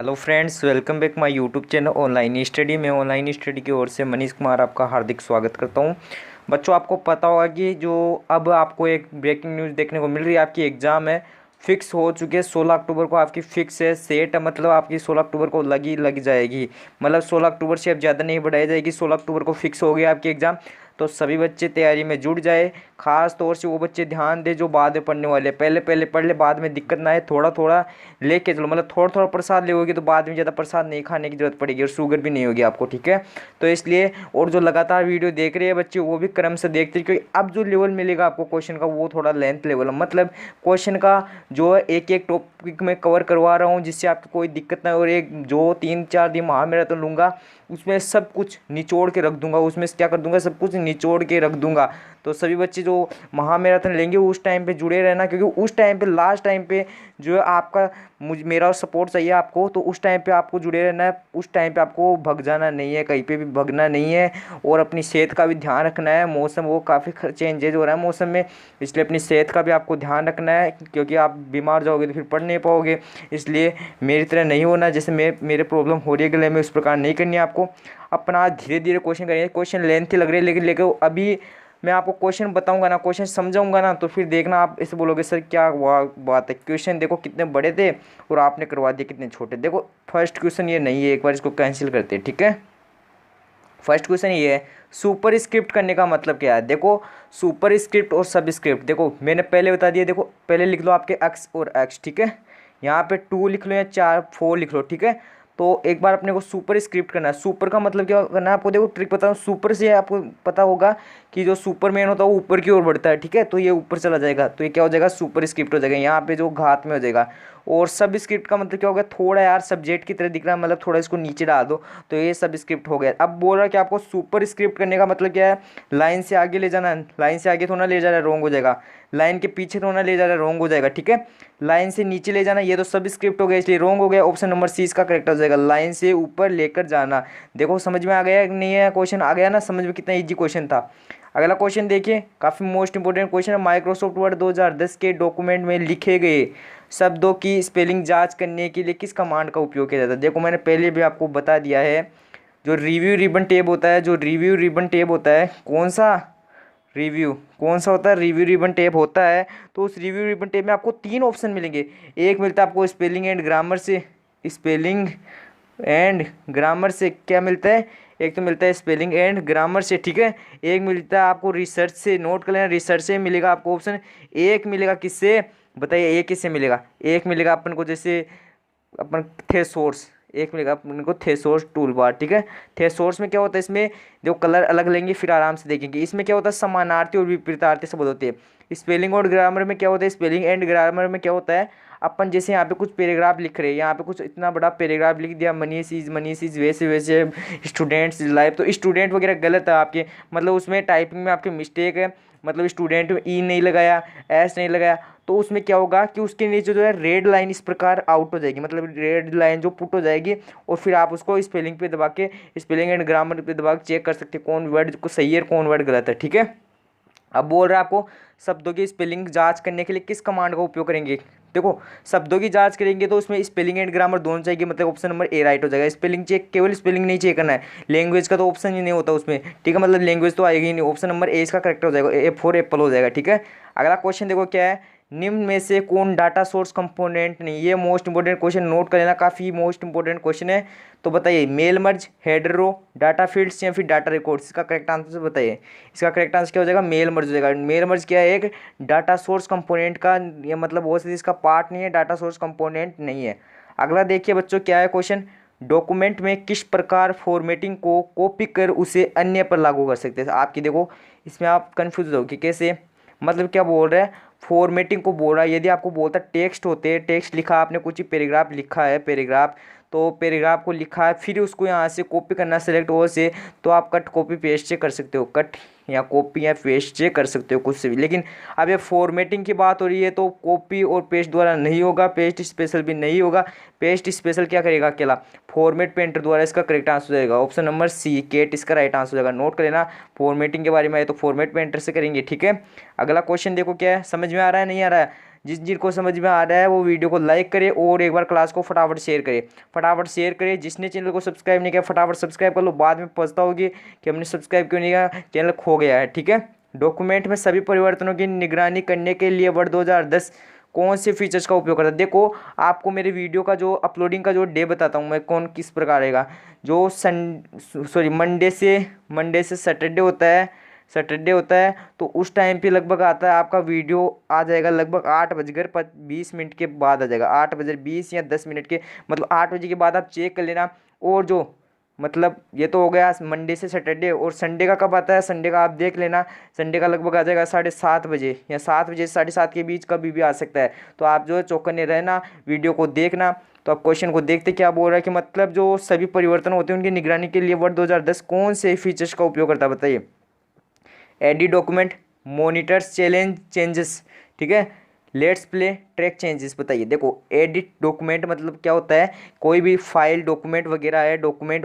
Hello friends, welcome back my YouTube channel online study में। Online study की ओर से मनीष कुमार आपका हार्दिक स्वागत करता हूं। बच्चों, आपको पता होगा कि जो अब आपको एक ब्रेकिंग न्यूज़ देखने को मिल रही है, आपकी एग्ज़ाम है फिक्स हो चुकी है। 16 अक्टूबर को आपकी फिक्स है, सेट है, मतलब आपकी 16 अक्टूबर को लग जाएगी। मतलब 16 अक्टूबर से अब ज़्यादा नहीं बढ़ाई जाएगी, 16 अक्टूबर को फिक्स हो गया आपकी एग्ज़ाम। तो सभी बच्चे तैयारी में जुट जाए। खास तौर से वो बच्चे ध्यान दे जो बाद में पढ़ने वाले हैं। पहले पहले पढ़ ले, बाद में दिक्कत ना आए। थोड़ा थोड़ा लेके चलो, मतलब थोड़ा थोड़ा प्रसाद लोगे तो बाद में ज़्यादा प्रसाद नहीं खाने की जरूरत पड़ेगी और शुगर भी नहीं होगी आपको, ठीक है। तो इसलिए और जो लगातार वीडियो देख रहे हैं बच्चे वो भी क्रम से देखते हैं, क्योंकि अब जो लेवल मिलेगा आपको क्वेश्चन का वो थोड़ा लेंथ लेवल है। मतलब क्वेश्चन का जो एक एक टॉपिक में कवर करवा रहा हूँ जिससे आपको कोई दिक्कत ना हो। और एक जो 3-4 दिन महामैराथन लूँगा उसमें सब कुछ निचोड़ के रख दूंगा। उसमें क्या कर दूंगा, सब कुछ निचोड़ के रख दूंगा। तो सभी बच्चे जो महामैराथन लेंगे उस टाइम पे जुड़े रहना, क्योंकि उस टाइम पे लास्ट टाइम पे जो है आपका मेरा सपोर्ट चाहिए आपको। तो उस टाइम पे आपको जुड़े रहना है। उस टाइम पे आपको भग जाना नहीं है, कहीं पे भी भगना नहीं है। और अपनी सेहत का भी ध्यान रखना है। मौसम वो काफ़ी चेंजेज हो रहा है मौसम में, इसलिए अपनी सेहत का भी आपको ध्यान रखना है, क्योंकि आप बीमार जाओगे तो फिर पढ़ नहीं पाओगे। इसलिए मेरी तरह नहीं होना, जैसे मेरे प्रॉब्लम हो रही है गले में, उस प्रकार नहीं करनी है आपको। अपना धीरे धीरे क्वेश्चन करिए। क्वेश्चन लेंथी लग रही है, लेकिन अभी मैं आपको क्वेश्चन बताऊंगा ना, क्वेश्चन समझाऊंगा ना, तो फिर देखना आप इसे बोलोगे सर क्या बात है। क्वेश्चन देखो कितने बड़े थे और आपने करवा दिए कितने छोटे। देखो फर्स्ट क्वेश्चन ये नहीं है, एक बार इसको कैंसिल करते हैं, ठीक है। फर्स्ट क्वेश्चन ये है, सुपर स्क्रिप्ट करने का मतलब क्या है। देखो सुपर स्क्रिप्ट और सब स्क्रिप्ट, देखो मैंने पहले बता दिया। देखो पहले लिख लो आपके एक्स और एक्स, ठीक है। यहाँ पे 2 लिख लो या 4 लिख लो, ठीक है। तो एक बार अपने को सुपर स्क्रिप्ट करना है। सुपर का मतलब क्या करना है आपको, देखो ट्रिक बताऊँ। सुपर से आपको पता होगा कि जो सुपरमैन होता है वो ऊपर की ओर बढ़ता है, ठीक है। तो ये ऊपर चला जाएगा, तो ये क्या हो जाएगा, सुपर स्क्रिप्ट हो जाएगा। यहाँ पे जो घात में हो जाएगा। और सब स्क्रिप्ट का मतलब क्या होगा, थोड़ा यार सब्जेक्ट की तरह दिख रहा है, मतलब थोड़ा इसको नीचे डाल दो, तो ये सब स्क्रिप्ट हो गया। अब बोल रहा है कि आपको सुपर स्क्रिप्ट करने का मतलब क्या है, लाइन से आगे ले जाना है। लाइन से आगे थोड़ा ले जा रहा है, रॉन्ग हो जाएगा। लाइन के पीछे थोड़ा ले जा रहा है, रॉन्ग हो जाएगा, ठीक है। लाइन से नीचे ले जाना, ये तो सब स्क्रिप्ट हो गया, इसलिए रॉन्ग हो गया। ऑप्शन नंबर सी इसका करेक्ट हो जाएगा, लाइन से ऊपर लेकर जाना। देखो समझ में आ गया कि नहीं है, क्वेश्चन आ गया ना समझ में, कितना इजी क्वेश्चन था। अगला क्वेश्चन देखिए, काफ़ी मोस्ट इंपोर्टेंट क्वेश्चन है। माइक्रोसॉफ्ट वर्ड 2010 के डॉक्यूमेंट में लिखे गए शब्दों की स्पेलिंग जांच करने के लिए किस कमांड का उपयोग किया जाता है। देखो मैंने पहले भी आपको बता दिया है, जो रिव्यू रिबन टेब होता है, जो रिव्यू रिबन टेब होता है, कौन सा होता है, रिव्यू रिबन टेप होता है। तो उस रिव्यू रिबन टेप में आपको 3 ऑप्शन मिलेंगे। एक मिलता है आपको स्पेलिंग एंड ग्रामर से, स्पेलिंग एंड ग्रामर से क्या मिलता है, एक तो मिलता है स्पेलिंग एंड ग्रामर से, ठीक है। एक मिलता है आपको रिसर्च से, नोट कर लेना, रिसर्च से मिलेगा आपको ऑप्शन। एक मिलेगा किससे बताइए, एक किससे मिलेगा, एक मिलेगा अपन को जैसे अपन थेसोर्स, एक मिलेगा अपन को थेसोर्स टूल बार, ठीक है। थेसोर्स में क्या होता है, इसमें जो कलर अलग लेंगे फिर आराम से देखेंगे। इसमें क्या होता है, समानार्थी और विपरीतार्थी शब्द होते हैं। स्पेलिंग और ग्रामर में क्या होता है, स्पेलिंग एंड ग्रामर में क्या होता है, अपन जैसे यहाँ पे कुछ पैराग्राफ लिख रहे हैं, यहाँ पे कुछ इतना बड़ा पैराग्राफ लिख दिया, मनीष इज वैसे वैसे स्टूडेंट्स लाइफ, तो स्टूडेंट वगैरह गलत है आपके, मतलब उसमें टाइपिंग में आपके मिस्टेक है। मतलब स्टूडेंट में ई नहीं लगाया, एस नहीं लगाया, तो उसमें क्या होगा कि उसके नीचे जो है रेड लाइन इस प्रकार आउट हो जाएगी, मतलब रेड लाइन जो पुट हो जाएगी। और फिर आप उसको स्पेलिंग पे दबा के, स्पेलिंग एंड ग्रामर पे दबा के चेक कर सकते हैं कौन वर्ड को सही है कौन वर्ड गलत है, ठीक है। अब बोल रहा है आपको शब्दों की स्पेलिंग जांच करने के लिए किस कमांड का उपयोग करेंगे। देखो शब्दों की जांच करेंगे तो उसमें स्पेलिंग एंड ग्रामर दोनों चाहिए, मतलब ऑप्शन नंबर ए राइट हो जाएगा। स्पेलिंग चेक, केवल स्पेलिंग नहीं चेक करना है, लैंग्वेज का तो ऑप्शन ही नहीं होता उसमें, ठीक है। मतलब लैंग्वेज तो आएगी ही नहीं, ऑप्शन नंबर ए इसका करेक्ट हो जाएगा, ए फॉर एप्पल हो जाएगा, ठीक है। अगला क्वेश्चन देखो क्या है, निम्न में से कौन डाटा सोर्स कंपोनेंट नहीं। ये मोस्ट इंपोर्टेंट क्वेश्चन, नोट कर लेना, काफ़ी मोस्ट इंपोर्टेंट क्वेश्चन है। तो बताइए mail merge, header row, data fields या फिर डाटा रिकॉर्ड्स, इसका करेक्ट आंसर बताइए। इसका करेक्ट आंसर क्या हो जाएगा, मेल मर्ज हो जाएगा। मेल मर्ज क्या है, एक डाटा सोर्स कंपोनेंट का, ये मतलब वो इसका पार्ट नहीं है, डाटा सोर्स कंपोनेंट नहीं है। अगला देखिए बच्चों क्या है क्वेश्चन, डॉक्यूमेंट में किस प्रकार फॉर्मेटिंग को कॉपी कर उसे अन्य पर लागू कर सकते हैं। आपकी देखो इसमें आप कन्फ्यूज हो कि कैसे, मतलब क्या बोल रहा है, फॉर्मेटिंग को बोल रहा है। यदि आपको बोलता है टेक्स्ट होते हैं, टेक्स्ट लिखा आपने, कुछ ही पैराग्राफ लिखा है, पैराग्राफ, तो पैराग्राफ को लिखा है, फिर उसको यहाँ से कॉपी करना सेलेक्ट हो से, तो आप कट कॉपी पेस्ट से कर सकते हो, कट या कॉपी या पेस्ट से कर सकते हो कुछ से भी। लेकिन अब ये फॉर्मेटिंग की बात हो रही है तो कॉपी और पेस्ट द्वारा नहीं होगा, पेस्ट स्पेशल भी नहीं होगा। पेस्ट स्पेशल क्या करेगा, अकेला फॉर्मेट पेंटर द्वारा, इसका करेक्ट आंसर हो जाएगा ऑप्शन नंबर सी, केट इसका राइट आंसर हो जाएगा। नोट कर लेना, फॉर्मेटिंग के बारे में आए तो फॉर्मेट पेंटर से करेंगे, ठीक है। अगला क्वेश्चन देखो क्या है, समझ में आ रहा है नहीं आ रहा है। जिनको समझ में आ रहा है वो वीडियो को लाइक करे और एक बार क्लास को फटाफट शेयर करे, फटाफट शेयर करे। जिसने चैनल को सब्सक्राइब नहीं किया फटाफट सब्सक्राइब कर लो, बाद में पछता होगी कि हमने सब्सक्राइब क्यों नहीं किया, चैनल खो गया है। ठीक है, डॉक्यूमेंट में सभी परिवर्तनों की निगरानी करने के लिए वर्ड 2010 कौन से फीचर्स का उपयोग करता है। देखो आपको मेरे वीडियो का जो अपलोडिंग का जो डे बताता हूँ मैं कौन किस प्रकार रहेगा। जो मंडे से सैटरडे होता है तो उस टाइम पे लगभग आता है आपका वीडियो आ जाएगा लगभग 8:20 के बाद आ जाएगा, 8:20 या 10 के, मतलब 8 बजे के बाद आप चेक कर लेना। और जो मतलब ये तो हो गया मंडे से सैटरडे, और संडे का कब आता है, संडे का आप देख लेना, संडे का लगभग आ जाएगा 7:30 या 7 बजे 7:30 के बीच कभी भी आ सकता है। तो आप जो है चौकन्ने रहना, वीडियो को देखना। तो आप क्वेश्चन को देखते क्या बोल रहा है कि मतलब जो सभी परिवर्तन होते हैं उनकी निगरानी के लिए वर्ड 2010 कौन से फीचर्स का उपयोग करता है, बताइए। एडिट डॉक्यूमेंट, मॉनिटर्स चेंजेस, ठीक है, लेट्स प्ले, ट्रैक चेंजेस। बताइए, देखो एडिट डॉक्यूमेंट मतलब क्या होता है, कोई भी फाइल डॉक्यूमेंट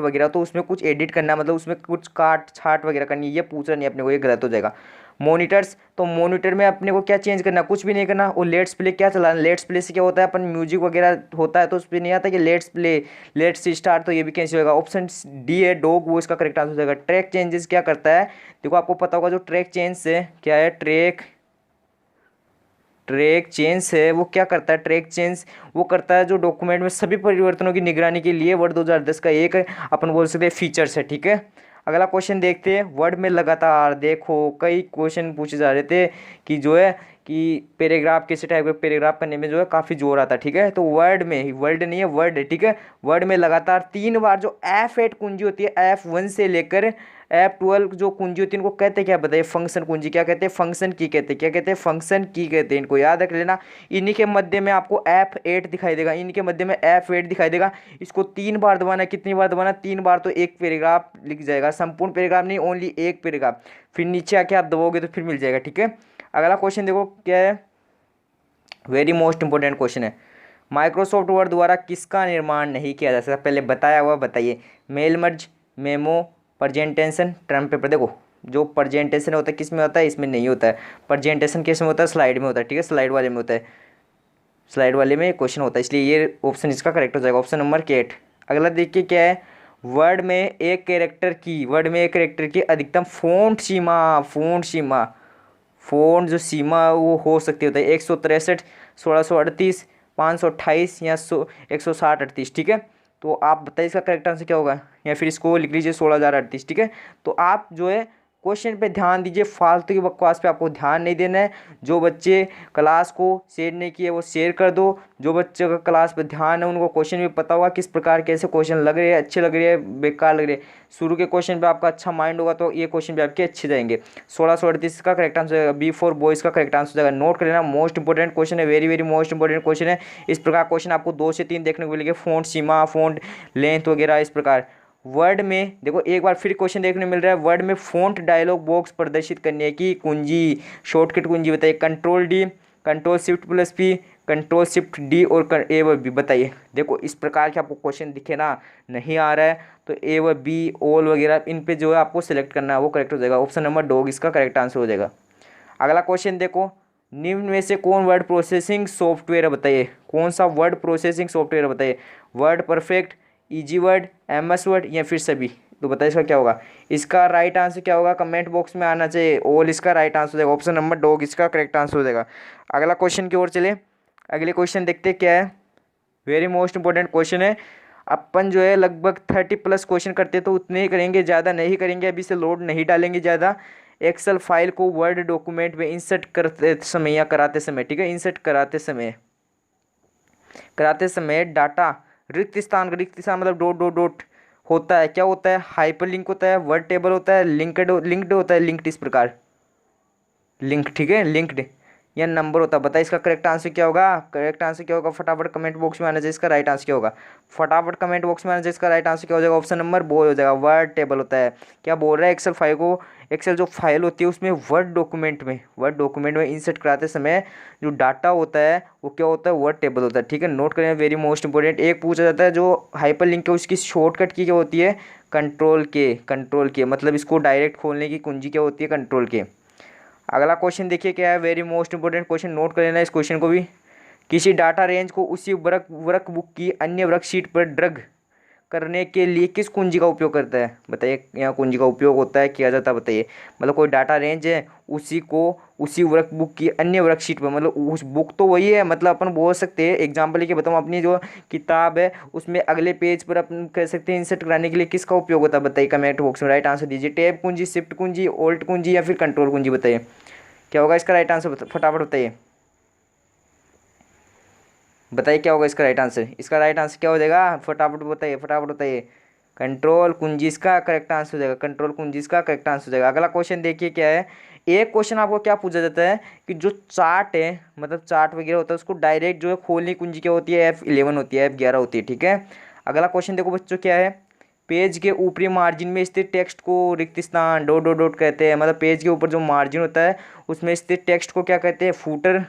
वगैरह तो उसमें कुछ एडिट करना, मतलब उसमें कुछ काट छाट वगैरह करनी है, ये पूछ रहा नहीं अपने को, ये गलत हो जाएगा। मॉनिटर्स, तो मॉनिटर में अपने को क्या चेंज करना, कुछ भी नहीं करना। और लेट्स प्ले क्या चलाना, लेट्स प्ले से क्या होता है, अपन म्यूजिक वगैरह होता है तो उस पर नहीं आता कि लेट्स प्ले लेट्स स्टार्ट, तो ये भी कैंसिल होगा। ऑप्शन डी है डॉग, वो इसका करेक्ट आंसर हो जाएगा। ट्रैक चेंजेस क्या करता है, देखो आपको पता होगा जो ट्रैक चेंज से क्या है, ट्रैक चेंज है वो क्या करता है, ट्रैक चेंज वो करता है जो डॉक्यूमेंट में सभी परिवर्तनों की निगरानी के लिए वर्ड 2010 का एक अपन बोल सकते हैं फीचर्स है। ठीक है, अगला क्वेश्चन देखते हैं। वर्ड में लगातार, देखो कई क्वेश्चन पूछे जा रहे थे कि जो है कि पैराग्राफ कैसे टाइप का पैराग्राफ करने में जो है काफ़ी जोर आता है। ठीक है, तो वर्ड में, वर्ड नहीं है वर्ड है, ठीक है, वर्ड में लगातार 3 बार जो F8 कुंजी होती है, F1 से लेकर F12 जो कुंजी होती है इनको कहते हैं क्या, बताइए। फंक्शन कुंजी क्या कहते हैं, फंक्शन की कहते हैं, क्या कहते हैं, फंक्शन की कहते हैं, इनको याद रख लेना। इन्हीं के मध्य में आपको F8 दिखाई देगा, इनके मध्य में F8 दिखाई देगा। इसको 3 बार दबाना है, कितनी बार दबाना, 3 बार, तो एक पैराग्राफ लिख जाएगा, संपूर्ण पैराग्राफ नहीं, ओनली एक पैराग्राफ। फिर नीचे आके आप दबाओगे तो फिर मिल जाएगा। ठीक है, अगला क्वेश्चन देखो क्या है, वेरी मोस्ट इंपॉर्टेंट क्वेश्चन है। माइक्रोसॉफ्ट वर्ड द्वारा किसका निर्माण नहीं किया जा सकता, पहले बताया हुआ, बताइए। Mail merge, memo, presentation, term paper. देखो जो प्रेजेंटेशन होता है किस में होता है, इसमें नहीं होता है। प्रेजेंटेशन किस में होता है, स्लाइड में होता है। ठीक है, स्लाइड वाले में होता है, स्लाइड वाले में क्वेश्चन होता है, इसलिए ये ऑप्शन इसका करेक्ट हो जाएगा, ऑप्शन नंबर 8। अगला देखिए क्या है, वर्ड में एक कैरेक्टर की अधिकतम फ़ॉन्ट जो सीमा वो हो सकती होता है 163, 1638, 528 या 160, 38। ठीक है, तो आप बताइए इसका करेक्ट आंसर क्या होगा, या फिर इसको लिख लीजिए 16,038। ठीक है, तो आप जो है क्वेश्चन पे ध्यान दीजिए, फालतू की बकवास पे आपको ध्यान नहीं देना है। जो बच्चे क्लास को शेयर नहीं किए वो शेयर कर दो, जो बच्चे का क्लास पे ध्यान है उनको क्वेश्चन भी पता होगा किस प्रकार कैसे क्वेश्चन लग रहे हैं, अच्छे लग रहे हैं, बेकार लग रहे हैं। शुरू के क्वेश्चन पे आपका अच्छा माइंड होगा तो ये क्वेश्चन भी आपके अच्छे जाएंगे। 1638 का करेक्ट आंसर हो जाएगा, बी फॉर बॉयज़ का करेक्ट आंसर हो जाएगा। नोट कर लेना, मोस्ट इंपॉर्टेंट क्वेश्चन है, very very most important question है। इस प्रकार क्वेश्चन आपको 2 से 3 देखने को मिलेंगे, फ़ॉन्ट सीमा, फ़ॉन्ट लेंथ वगैरह इस प्रकार। वर्ड में देखो एक बार फिर क्वेश्चन देखने मिल रहा है, वर्ड में फ़ॉन्ट डायलॉग बॉक्स प्रदर्शित करने की कुंजी, शॉर्टकट कुंजी बताइए। Control D, control shift plus P, control shift D और ए व बी। बताइए, देखो इस प्रकार के आपको क्वेश्चन दिखे ना, नहीं आ रहा है तो ए व बी ऑल वगैरह इन पे जो है आपको सेलेक्ट करना है, वो करेक्ट हो जाएगा। ऑप्शन नंबर डॉग इसका करेक्ट आंसर हो जाएगा। अगला क्वेश्चन देखो, निम्न में से कौन वर्ड प्रोसेसिंग सॉफ्टवेयर है, बताइए। कौन सा वर्ड प्रोसेसिंग सॉफ्टवेयर है, बताइए। Word perfect, easy word, MS word या फिर सभी, तो बताइए इसका क्या होगा। इसका राइट आंसर क्या होगा, कमेंट बॉक्स में आना चाहिए। ऑल इसका राइट आंसर हो जाएगा, ऑप्शन नंबर डॉग इसका करेक्ट आंसर हो जाएगा। अगला क्वेश्चन की ओर चले, अगले क्वेश्चन देखते क्या है, वेरी मोस्ट इंपॉर्टेंट क्वेश्चन है। अपन जो है लगभग 30+ क्वेश्चन करते तो उतने ही करेंगे, ज़्यादा नहीं करेंगे, अभी से लोड नहीं डालेंगे ज़्यादा। एक्सेल फाइल को वर्ड डॉक्यूमेंट में इंसर्ट करते समय या कराते समय, ठीक है, इंसर्ट कराते समय डाटा रिक्त स्थान मतलब डॉट डॉट डॉट होता है, क्या होता है, हाइपर लिंक होता है, वर्ड टेबल होता है, लिंक्ड होता है, लिंक्ड इस प्रकार, लिंक, ठीक है, लिंक्ड या नंबर होता है। बताइए इसका करेक्ट आंसर क्या होगा, करेक्ट आंसर क्या होगा, फटाफट कमेंट बॉक्स में आना चाहिए, इसका राइट आंसर क्या होगा, फटाफट कमेंट बॉक्स में आना चाहिए, इसका राइट आंसर क्या हो जाएगा, ऑप्शन नंबर बो हो जाएगा। वर्ड टेबल होता है, क्या बोल रहा है, एक्सेल फाइल को, एक्सेल जो फाइल होती है उसमें वर्ड डॉक्यूमेंट में इंसर्ट कराते समय जो डाटा होता है वो क्या होता है, वर्ड टेबल होता है। ठीक है, नोट करें, वेरी मोस्ट इंपॉर्टेंट। एक पूछा जाता है जो हाइपर लिंक है उसकी शॉर्टकट की क्या होती है, कंट्रोल के मतलब इसको डायरेक्ट खोलने की कुंजी क्या होती है, कंट्रोल के। अगला क्वेश्चन देखिए क्या है, very most important question, note कर लेना इस क्वेश्चन को भी। किसी डाटा रेंज को उसी वर्कबुक की अन्य वर्कशीट पर ड्रग करने के लिए किस कुंजी का उपयोग करता है, बताइए। यहाँ कुंजी का उपयोग होता है, किया जाता है, बताइए। मतलब कोई डाटा रेंज है, उसी को उसी वर्कबुक की अन्य वर्कशीट पर, मतलब उस बुक तो वही है, मतलब अपन बोल सकते हैं एग्जाम्पल लेके बताऊँ, अपनी जो किताब है उसमें अगले पेज पर अपन कह सकते हैं इंसर्ट कराने के लिए किसका उपयोग होता है, बताइए कमेंट बॉक्स में राइट आंसर दीजिए। टैब कुंजी, शिफ्ट कुंजी, ऑल्ट कुंजी या फिर कंट्रोल कुंजी, बताइए क्या होगा इसका राइट आंसर, फटाफट बताइए। बताइए क्या होगा इसका राइट आंसर, इसका राइट आंसर क्या हो जाएगा, फटाफट बताइए, फटाफट बताइए। कंट्रोल कुंजी इसका करेक्ट आंसर हो जाएगा, कंट्रोल कुंजी इसका करेक्ट आंसर हो जाएगा। अगला क्वेश्चन देखिए क्या है, एक क्वेश्चन आपको क्या पूछा जाता है कि जो चार्ट है, मतलब चार्ट वगैरह होता है, उसको डायरेक्ट जो है खोलने कुंजी क्या होती है, F11 होती है, F11 होती है, ठीक है। अगला क्वेश्चन देखो बच्चों क्या है, पेज के ऊपरी मार्जिन में स्थित टेक्स्ट को रिक्त स्थान डॉट डॉट डॉट कहते हैं, मतलब पेज के ऊपर जो मार्जिन होता है उसमें स्थित टेक्स्ट को क्या कहते हैं, फूटर,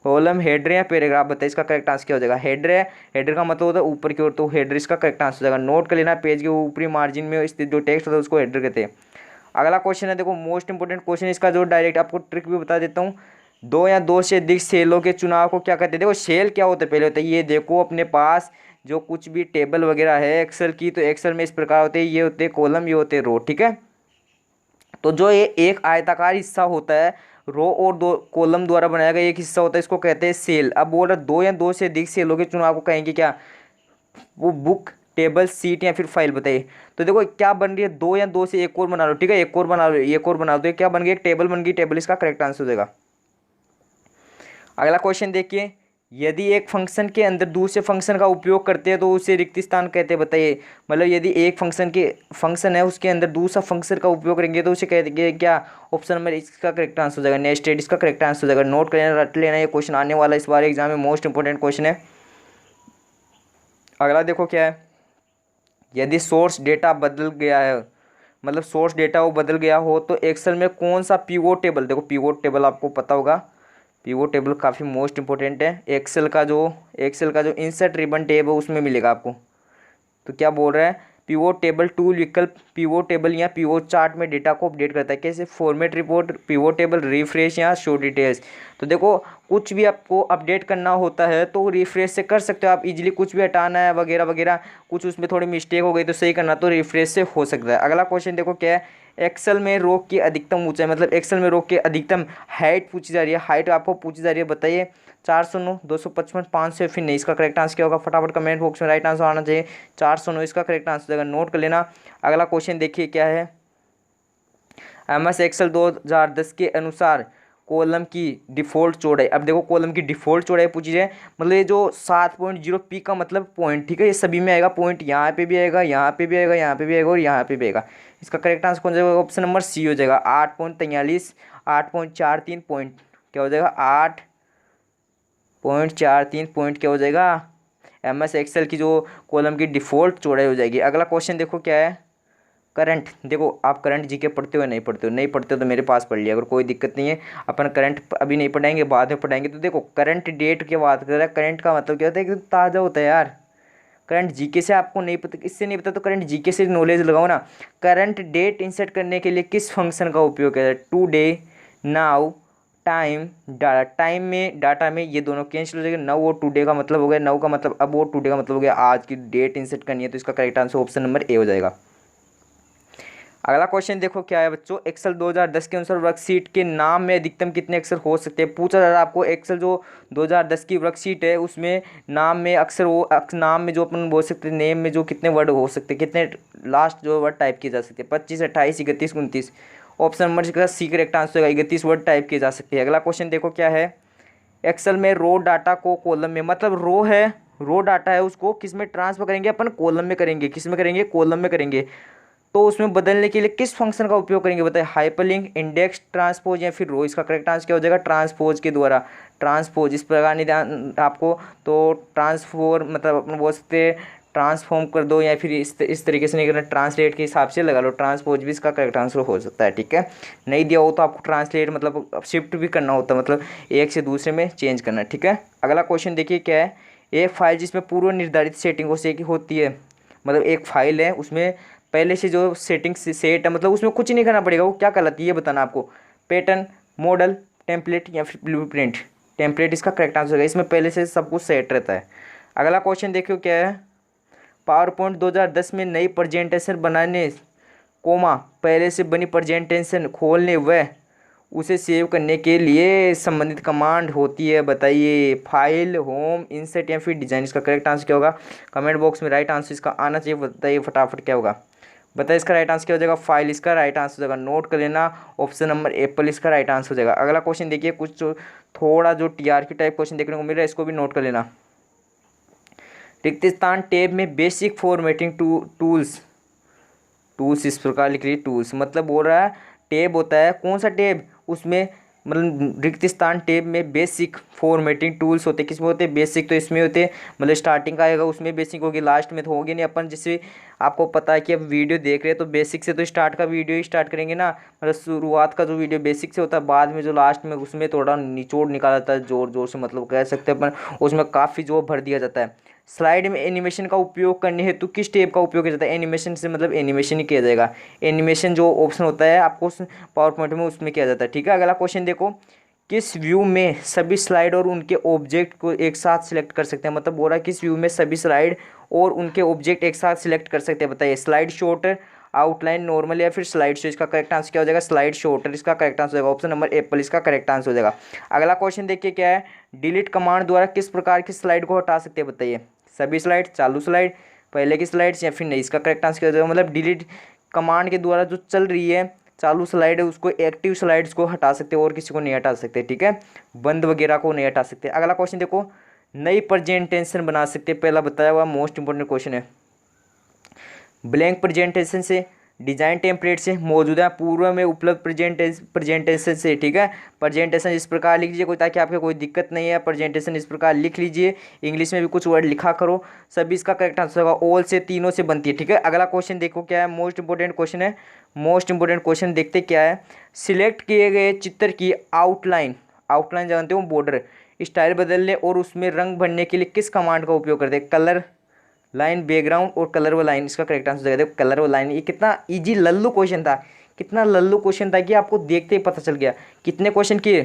कॉलम, हेडर या पैराग्राफ, बताइए इसका करेक्ट आंसर क्या हो जाएगा। हेडर है, हेडर का मतलब होता है ऊपर की ओर, तो हेडर इसका करेक्ट आंसर हो जाएगा। नोट कर लेना, पेज के ऊपरी मार्जिन में स्थित जो टेक्स्ट होता है उसको हेडर कहते हैं। अगला क्वेश्चन है, देखो मोस्ट इंपोर्टेंट क्वेश्चन, इसका जो डायरेक्ट आपको ट्रिक भी बता देता हूँ। दो या दो से अधिक सेलों के चुनाव को क्या कहते हैं, देखो सेल क्या होता है पहले होता है, ये देखो अपने पास जो कुछ भी टेबल वगैरह है एक्सेल की, तो एक्सेल में इस प्रकार होते हैं, ये होते हैं कॉलम, ये होते हैं रो, ठीक है। तो जो ये एक आयताकार हिस्सा होता है, रो और दो कॉलम द्वारा बनाया गया एक हिस्सा होता है, इसको कहते हैं सेल। अब बोल रहा दो या दो से अधिक सेलों के चुनाव को कहेंगे क्या, वो बुक, टेबल, सीट या फिर फाइल, बताइए। तो देखो क्या बन रही है, दो या दो से एक और बना लो, ठीक है, एक और बना लो, एक और बना लो, तो क्या बन गई, एक टेबल बन गई, टेबल इसका करेक्ट आंसर हो जाएगा। अगला क्वेश्चन देखिए, यदि एक फंक्शन के अंदर दूसरे फंक्शन का उपयोग करते हैं तो उसे रिक्त स्थान कहते हैं, बताइए। मतलब यदि एक फंक्शन है उसके अंदर दूसरा फंक्शन का उपयोग करेंगे तो उसे कहेंगे क्या, ऑप्शन नंबर इसका करेक्ट आंसर हो जाएगा, नेस्टेड इसका करेक्ट आंसर हो जाएगा। नोट कर लेना, रट लेना, ये क्वेश्चन आने वाला इस बार एग्जाम में मोस्ट इंपोर्टेंट क्वेश्चन है। अगला देखो क्या है, यदि सोर्स डेटा बदल गया है, मतलब सोर्स डेटा वो बदल गया हो तो एक्सेल में कौन सा पीवोट टेबल, देखो पीवोट टेबल आपको पता होगा, पीवोट टेबल काफ़ी मोस्ट इंपॉर्टेंट है। एक्सेल का जो इंसर्ट रिबन टेब है उसमें मिलेगा आपको। तो क्या बोल रहा है, पिवोट टेबल टूल विकल्प पिवोट टेबल या पिवोट चार्ट में डेटा को अपडेट करता है, कैसे, format report, pivot table, refresh या शो डिटेल्स। तो देखो कुछ भी आपको अपडेट करना होता है तो रिफ्रेश से कर सकते हो आप इजीली, कुछ भी हटाना है वगैरह वगैरह, कुछ उसमें थोड़ी मिस्टेक हो गई तो सही करना तो रिफ्रेश से हो सकता है। अगला क्वेश्चन देखो क्या है, एक्सेल में रो की अधिकतम ऊंचाई, मतलब एक्सेल में रो की अधिकतम हाइट पूछी जा रही है, हाइट आपको पूछी जा रही है, बताइए 409, 255, 500 फिर नहीं, इसका करेक्ट आंसर क्या होगा, फटाफट कमेंट बॉक्स में राइट आंसर आना चाहिए। 409 इसका करेक्ट आंसर देगा, नोट कर लेना। अगला क्वेश्चन देखिए क्या है, MS एक्सेल 2010 के अनुसार कॉलम की डिफ़ॉल्ट चौड़ाई, अब देखो कॉलम की डिफ़ॉल्ट चौड़ाई पूछी जाए, मतलब ये जो 7.0 का मतलब पॉइंट, ठीक है, ये सभी में आएगा पॉइंट, यहाँ पे भी आएगा, यहाँ पे भी आएगा, यहाँ पे भी आएगा और यहाँ पे भी आएगा। इसका करेक्ट आंसर कौन सा जाएगा, ऑप्शन नंबर सी हो जाएगा, 8.43, 8.43 पॉइंट क्या हो जाएगा, 8.43 पॉइंट क्या हो जाएगा, MS एक्सेल की जो कॉलम की डिफ़ॉल्ट चौड़ाई हो जाएगी। अगला क्वेश्चन देखो क्या है, करंट, देखो आप करंट जीके पढ़ते हो नहीं पढ़ते हो, नहीं पढ़ते हो तो मेरे पास पढ़ लिया अगर कोई दिक्कत नहीं है, अपन करंट अभी नहीं पढ़ाएंगे बाद में पढ़ाएंगे। तो देखो करंट डेट की बात कर रहा है, करंट का मतलब क्या होता है कि ताज़ा होता है यार। करंट जीके से आपको नहीं पता, इससे नहीं पता तो करंट जीके से नॉलेज लगाओ ना। करंट डेट इंसर्ट करने के लिए किस फंक्शन का उपयोग किया जाए, today, now, time, data. Time में डाटा में ये दोनों कैंसिल हो जाएंगे, नाउ और टुडे का मतलब हो गया, नाउ का मतलब अब और टुडे का मतलब हो गया आज की डेट इंसर्ट करनी है, तो इसका correct answer option number A हो जाएगा। अगला क्वेश्चन देखो क्या है बच्चों, एक्सेल 2010 के अनुसार वर्कशीट के नाम में अधिकतम कितने अक्षर हो सकते हैं, पूछा जा रहा है आपको। एक्सेल जो 2010 की वर्कशीट है उसमें नाम में अक्षर वो नाम में जो अपन बोल सकते हैं, नेम में जो कितने वर्ड हो सकते हैं, कितने लास्ट जो वर्ड टाइप किए जा सकते हैं, 25, 28, 31, 29। ऑप्शन नंबर का सी करेक्ट आंसर होगा, 31 वर्ड टाइप किए जा सकते हैं। अगला क्वेश्चन देखो क्या है, एक्सेल में रो डाटा को कॉलम में, मतलब रो है, रो डाटा है उसको किस में ट्रांसफर करेंगे, अपन कॉलम में करेंगे, किस में करेंगे, कॉलम में करेंगे। तो उसमें बदलने के लिए किस फंक्शन का उपयोग करेंगे, बताइए, हाइपरलिंक, इंडेक्स, ट्रांसपोज या फिर रो। इसका करेक्ट आंसर क्या हो जाएगा, ट्रांसपोज के द्वारा। ट्रांसपोज इस प्रकार नहीं ध्यान आपको, तो ट्रांसफॉर मतलब अपन बोल सकते हैं ट्रांसफॉर्म कर दो या फिर इस तरीके से नहीं करना, ट्रांसलेट के हिसाब से लगा लो, ट्रांसपोज भी इसका करेक्ट आंसर हो सकता है, ठीक है। नहीं दिया हो तो आपको ट्रांसलेट मतलब शिफ्ट भी करना होता है, मतलब एक से दूसरे में चेंज करना, ठीक है। अगला क्वेश्चन देखिए क्या है, एक फाइल जिसमें पूर्व निर्धारित सेटिंगों से होती है, मतलब एक फाइल है उसमें पहले से जो सेटिंग सेट है, मतलब उसमें कुछ नहीं करना पड़ेगा, वो क्या कहलाती है ये बताना आपको। पैटर्न, मॉडल, टेम्पलेट या फिर ब्लूप्रिंट। टेम्पलेट इसका करेक्ट आंसर होगा, इसमें पहले से सब कुछ सेट रहता है। अगला क्वेश्चन देखियो क्या है। पावर पॉइंट 2010 में नई प्रेजेंटेशन बनाने कोमा पहले से बनी प्रेजेंटेशन खोलने व उसे सेव करने के लिए संबंधित कमांड होती है, बताइए। फाइल, होम, इंसर्ट या फिर डिजाइन। इसका करेक्ट आंसर क्या होगा, कमेंट बॉक्स में राइट आंसर इसका आना चाहिए, बताइए फटाफट क्या होगा। बताइए इसका राइट आंसर क्या हो जाएगा, फाइल इसका राइट आंसर हो जाएगा, नोट कर लेना। ऑप्शन नंबर एप्पल इसका राइट आंसर हो जाएगा। अगला क्वेश्चन देखिए, कुछ थोड़ा जो टीआरपी टाइप क्वेश्चन देखने को मिल रहा है, इसको भी नोट कर लेना। रिक्त स्थान टैब में बेसिक फॉर्मेटिंग टूल्स इस प्रकार लिख रही, टूल्स मतलब बोल रहा है टैब होता है, कौन सा टैब, उसमें मतलब रिक्त स्थान टैब में बेसिक फॉर्मेटिंग टूल्स होते हैं। किसमें होते हैं, बेसिक तो इसमें होते हैं, मतलब स्टार्टिंग का आएगा उसमें बेसिक होगी, लास्ट में तो होगी नहीं। अपन जैसे आपको पता है कि अब वीडियो देख रहे हैं तो बेसिक से तो स्टार्ट का वीडियो ही स्टार्ट करेंगे ना, मतलब शुरुआत का जो वीडियो बेसिक से होता है, बाद में जो लास्ट में उसमें थोड़ा निचोड़ निकाला जाता है, जोर जोर से, मतलब कह सकते हैं अपन, उसमें काफ़ी जोर भर दिया जाता है। स्लाइड में एनिमेशन का उपयोग करने हेतु किस टैब का उपयोग किया जाता है, एनिमेशन से मतलब एनिमेशन ही किया जाएगा, एनिमेशन जो ऑप्शन होता है आपको पावर पॉइंट में उसमें किया जाता है, ठीक है। अगला क्वेश्चन देखो, किस व्यू में सभी स्लाइड और उनके ऑब्जेक्ट को एक साथ सिलेक्ट कर सकते हैं, मतलब बोल रहा है किस व्यू में सभी स्लाइड और उनके ऑब्जेक्ट एक साथ सिलेक्ट कर सकते हैं, बताइए। स्लाइड शॉर्टर, आउटलाइन, नॉर्मल या फिर स्लाइड शो। इसका करेक्ट आंसर क्या हो जाएगा, स्लाइड शॉर्टर इसका करेक्ट आंसर हो जाएगा, ऑप्शन नंबर एप्पल इसका करेक्ट आंसर हो जाएगा। अगला क्वेश्चन देखिए क्या है, डिलीट कमांड द्वारा किस प्रकार की स्लाइड को हटा सकते हैं, बताइए। सभी स्लाइड, चालू स्लाइड, पहले की स्लाइड्स या फिर नहीं। इसका करेक्ट आंसर क्या हो जाएगा, मतलब डिलीट कमांड के द्वारा जो चल रही है चालू स्लाइड है उसको, एक्टिव स्लाइड्स को हटा सकते हैं और किसी को नहीं हटा सकते, ठीक है, बंद वगैरह को नहीं हटा सकते। अगला क्वेश्चन देखो, नई प्रेजेंटेशन बना सकते हैं, पहला बताया हुआ मोस्ट इंपोर्टेंट क्वेश्चन है। ब्लैंक प्रेजेंटेशन से, डिजाइन टेम्पलेट से, मौजूदा पूर्व में उपलब्ध प्रेजेंटेशन से, ठीक है। प्रेजेंटेशन इस प्रकार लिख लीजिए कोई, ताकि आपको कोई दिक्कत नहीं है, प्रेजेंटेशन इस प्रकार लिख लीजिए, इंग्लिश में भी कुछ वर्ड लिखा करो, सभी इसका करेक्ट आंसर होगा। ऑल से, तीनों से बनती है, ठीक है। अगला क्वेश्चन देखो क्या है, मोस्ट इंपोर्टेंट क्वेश्चन है, मोस्ट इंपोर्टेंट क्वेश्चन देखते क्या है। सिलेक्ट किए गए चित्र की आउटलाइन, आउटलाइन जानते हो, बॉर्डर स्टाइल बदलने और उसमें रंग भरने के लिए किस कमांड का उपयोग करते हैं, कलर लाइन, बैकग्राउंड और कलर व लाइन। इसका करेक्ट आंसर देगा, देखो कलर व लाइन। ये कितना इजी लल्लू क्वेश्चन था, कितना लल्लू क्वेश्चन था कि आपको देखते ही पता चल गया। कितने क्वेश्चन किए,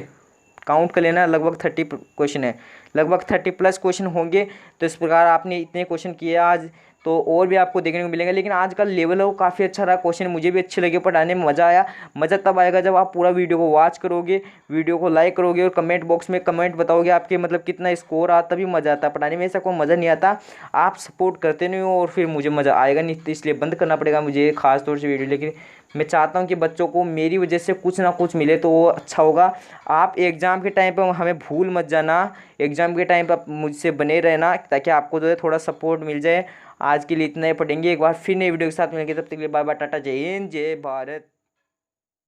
काउंट कर लेना, लगभग 30 क्वेश्चन है, लगभग 30+ क्वेश्चन होंगे। तो इस प्रकार आपने इतने क्वेश्चन किए आज, तो और भी आपको देखने को मिलेगा। लेकिन आज का लेवल है वो काफ़ी अच्छा रहा, क्वेश्चन मुझे भी अच्छे लगे, पढ़ाने में मज़ा आया। मज़ा तब आएगा जब आप पूरा वीडियो को वॉच करोगे, वीडियो को लाइक करोगे और कमेंट बॉक्स में कमेंट बताओगे आपके मतलब कितना स्कोर आता, तभी मज़ा आता। पढ़ाने में ऐसा कोई मज़ा नहीं आता, आप सपोर्ट करते नहीं हो और फिर मुझे मज़ा आएगा नहीं, तो इसलिए बंद करना पड़ेगा मुझे खास तौर से वीडियो। लेकिन मैं चाहता हूँ कि बच्चों को मेरी वजह से कुछ ना कुछ मिले तो वो अच्छा होगा। आप एग्ज़ाम के टाइम पर हमें भूल मत जाना, एग्ज़ाम के टाइम पर मुझसे बने रहना, ताकि आपको जो है थोड़ा सपोर्ट मिल जाए। आज के लिए इतना ही, पढ़ेंगे एक बार फिर नई वीडियो के साथ मिलेंगे, तब तक के लिए बाय बाय, टाटा, जय हिंद, जय भारत।